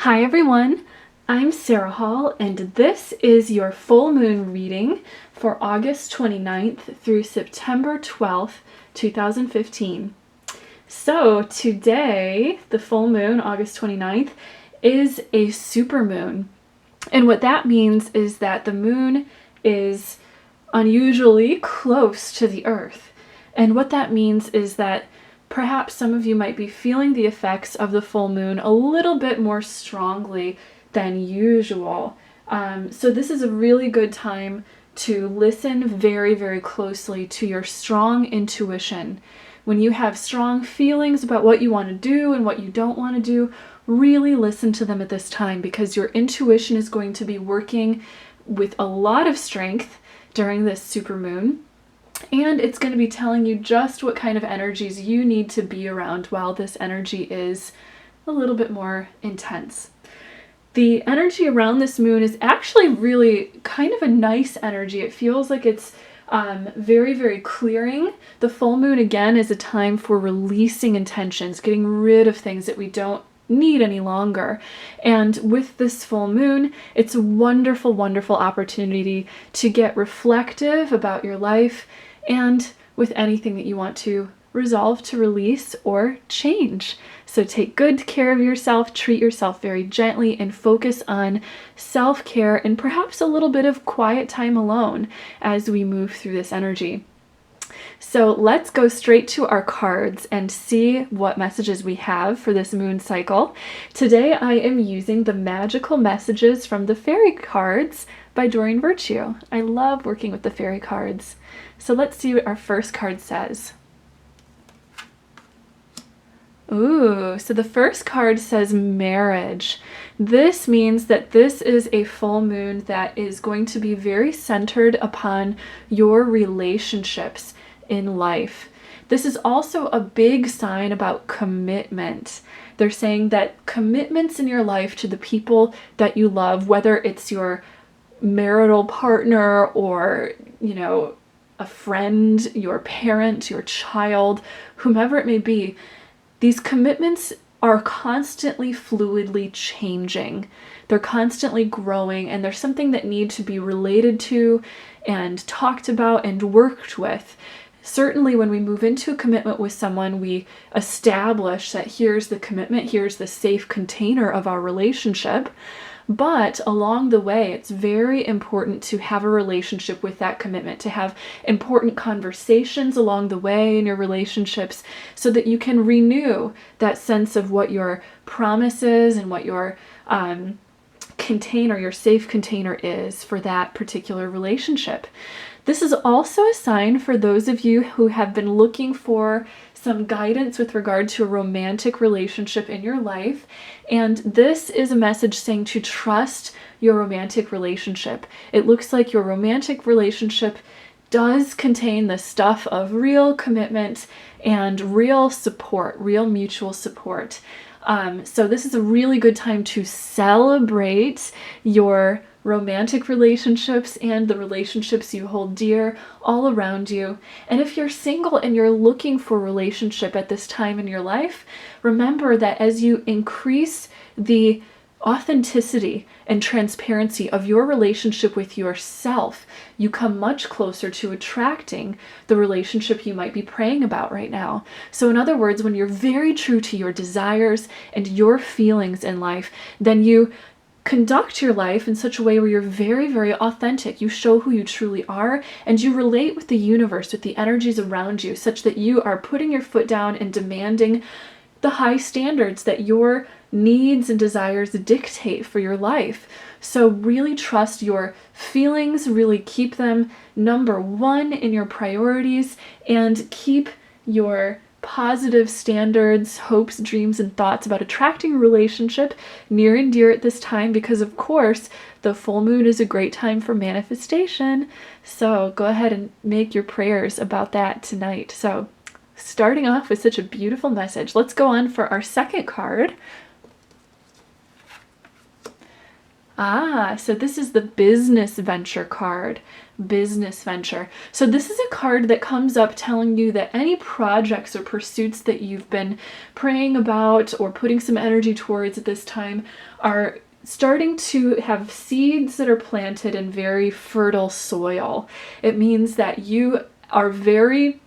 Hi everyone, I'm Sarah Hall and this is your full moon reading for August 29th through September 12th, 2015. So today, the full moon, August 29th, is a supermoon. And what that means is that the moon is unusually close to the earth. And what that means is that perhaps some of you might be feeling the effects of the full moon a little bit more strongly than usual. So this is a really good time to listen very, very closely to your strong intuition. When you have strong feelings about what you want to do and what you don't want to do, really listen to them at this time because your intuition is going to be working with a lot of strength during this supermoon. And it's going to be telling you just what kind of energies you need to be around while this energy is a little bit more intense. The energy around this moon is actually really kind of a nice energy. It feels like it's very, very clearing. The full moon, again, is a time for releasing intentions, getting rid of things that we don't need any longer. And with this full moon, it's a wonderful, wonderful opportunity to get reflective about your life and with anything that you want to resolve to release or change. So take good care of yourself, treat yourself very gently, and focus on self-care and perhaps a little bit of quiet time alone as we move through this energy. So let's go straight to our cards and see what messages we have for this moon cycle. Today I am using the Magical Messages from the Fairy Cards by Doreen Virtue. I love working with the fairy cards. So let's see what our first card says. Ooh, so the first card says marriage. This means that this is a full moon that is going to be very centered upon your relationships in life. This is also a big sign about commitment. They're saying that commitments in your life to the people that you love, whether it's your marital partner or, a friend, your parent, your child, whomever it may be, these commitments are constantly fluidly changing. They're constantly growing, and there's something that needs to be related to and talked about and worked with. Certainly when we move into a commitment with someone, we establish that here's the commitment, here's the safe container of our relationship. But along the way, it's very important to have a relationship with that commitment, to have important conversations along the way in your relationships so that you can renew that sense of what your promise is and what your container, your safe container is for that particular relationship. This is also a sign for those of you who have been looking for some guidance with regard to a romantic relationship in your life. And this is a message saying to trust your romantic relationship. It looks like your romantic relationship does contain the stuff of real commitment and real support, real mutual support. So this is a really good time to celebrate your romantic relationships and the relationships you hold dear all around you. And if you're single and you're looking for a relationship at this time in your life, remember that as you increase the authenticity and transparency of your relationship with yourself, you come much closer to attracting the relationship you might be praying about right now. So in other words, when you're very true to your desires and your feelings in life, then you conduct your life in such a way where you're very, very authentic. You show who you truly are, and you relate with the universe, with the energies around you, such that you are putting your foot down and demanding the high standards that your needs and desires dictate for your life. So really trust your feelings, really keep them number one in your priorities, and keep your positive standards, hopes, dreams, and thoughts about attracting a relationship near and dear at this time, because of course the full moon is a great time for manifestation. So go ahead and make your prayers about that tonight. So starting off with such a beautiful message, let's go on for our second card. Ah, so this is the business venture card. Business venture. So this is a card that comes up telling you that any projects or pursuits that you've been praying about or putting some energy towards at this time are starting to have seeds that are planted in very fertile soil. It means that you are very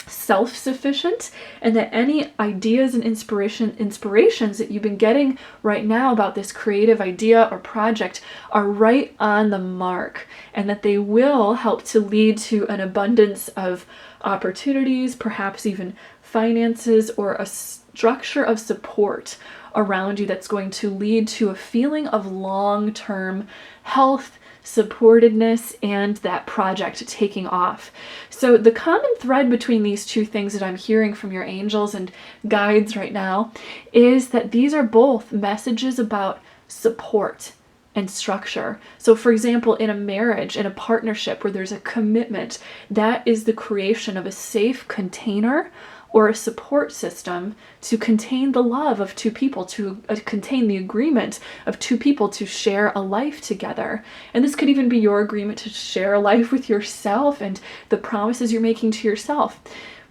self-sufficient, and that any ideas and inspirations that you've been getting right now about this creative idea or project are right on the mark, and that they will help to lead to an abundance of opportunities, perhaps even finances, or a structure of support around you that's going to lead to a feeling of long-term health, supportedness, and that project taking off. So the common thread between these two things that I'm hearing from your angels and guides right now is that these are both messages about support and structure. So for example, in a marriage, in a partnership where there's a commitment, that is the creation of a safe container or a support system to contain the love of two people, to contain the agreement of two people to share a life together. And this could even be your agreement to share a life with yourself and the promises you're making to yourself.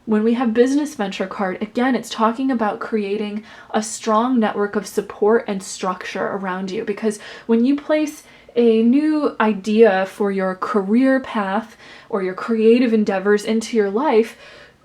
When we have business venture card, again, it's talking about creating a strong network of support and structure around you. Because when you place a new idea for your career path or your creative endeavors into your life,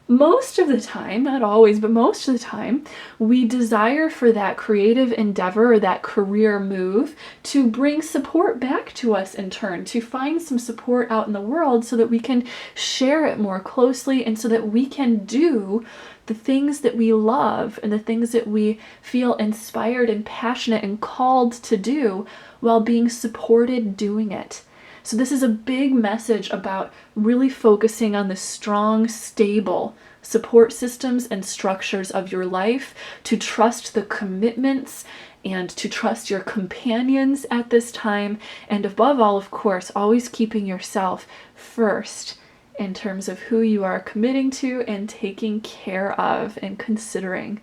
most of the time, not always, but most of the time, we desire for that creative endeavor or that career move to bring support back to us in turn, to find some support out in the world so that we can share it more closely and so that we can do the things that we love and the things that we feel inspired and passionate and called to do while being supported doing it. So this is a big message about really focusing on the strong, stable support systems and structures of your life, to trust the commitments and to trust your companions at this time, and above all, of course, always keeping yourself first in terms of who you are committing to and taking care of and considering.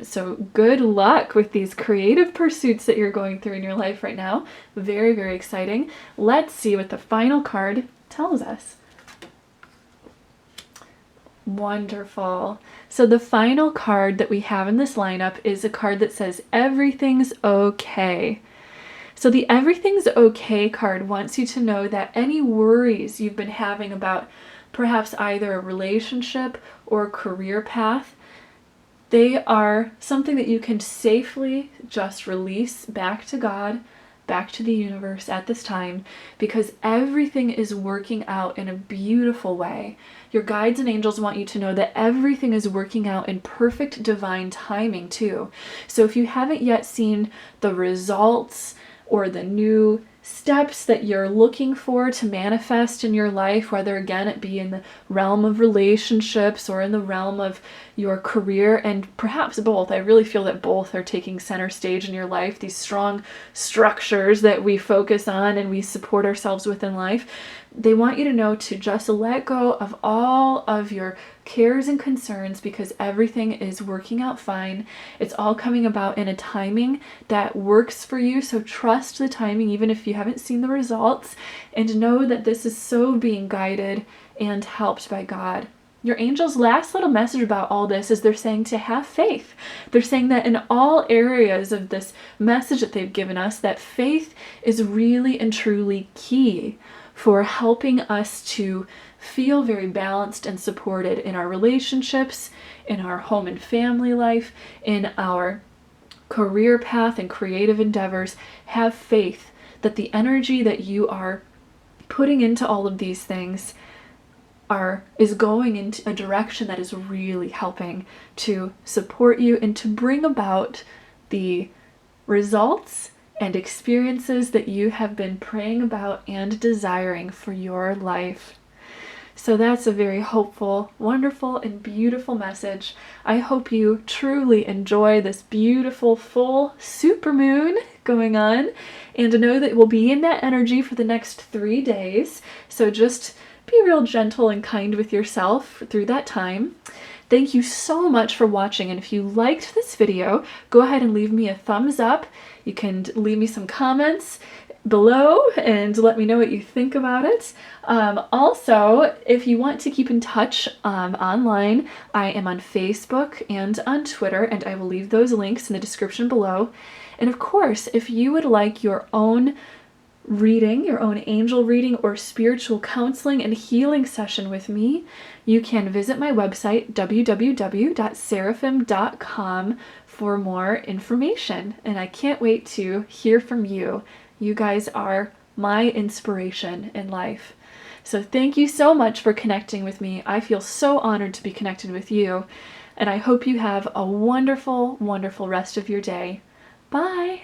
So good luck with these creative pursuits that you're going through in your life right now. Very, very exciting. Let's see what the final card tells us. Wonderful. So the final card that we have in this lineup is a card that says everything's okay. So the everything's okay card wants you to know that any worries you've been having about perhaps either a relationship or career path, they are something that you can safely just release back to God, back to the universe at this time, because everything is working out in a beautiful way. Your guides and angels want you to know that everything is working out in perfect divine timing too. So if you haven't yet seen the results or the new steps that you're looking for to manifest in your life, whether again it be in the realm of relationships or in the realm of your career, and perhaps both. I really feel that both are taking center stage in your life, these strong structures that we focus on and we support ourselves with in life. They want you to know to just let go of all of your cares and concerns, because everything is working out fine. It's all coming about in a timing that works for you. So trust the timing, even if you haven't seen the results, and know that this is so being guided and helped by God. Your angels' last little message about all this is they're saying to have faith. They're saying that in all areas of this message that they've given us, that faith is really and truly key for helping us to feel very balanced and supported in our relationships, in our home and family life, in our career path and creative endeavors. Have faith that the energy that you are putting into all of these things is going into a direction that is really helping to support you and to bring about the results and experiences that you have been praying about and desiring for your life. So that's a very hopeful, wonderful, and beautiful message. I hope you truly enjoy this beautiful full supermoon going on, and know that we'll be in that energy for the next 3 days. So just be real gentle and kind with yourself through that time. Thank you so much for watching, and if you liked this video, go ahead and leave me a thumbs up. You can leave me some comments below and let me know what you think about it. Also, if you want to keep in touch online, I am on Facebook and on Twitter, and I will leave those links in the description below. And of course, if you would like your own reading, your own angel reading or spiritual counseling and healing session with me, you can visit my website, www.seraphim.com, for more information. And I can't wait to hear from you. You guys are my inspiration in life. So thank you so much for connecting with me. I feel so honored to be connected with you, and I hope you have a wonderful, wonderful rest of your day. Bye!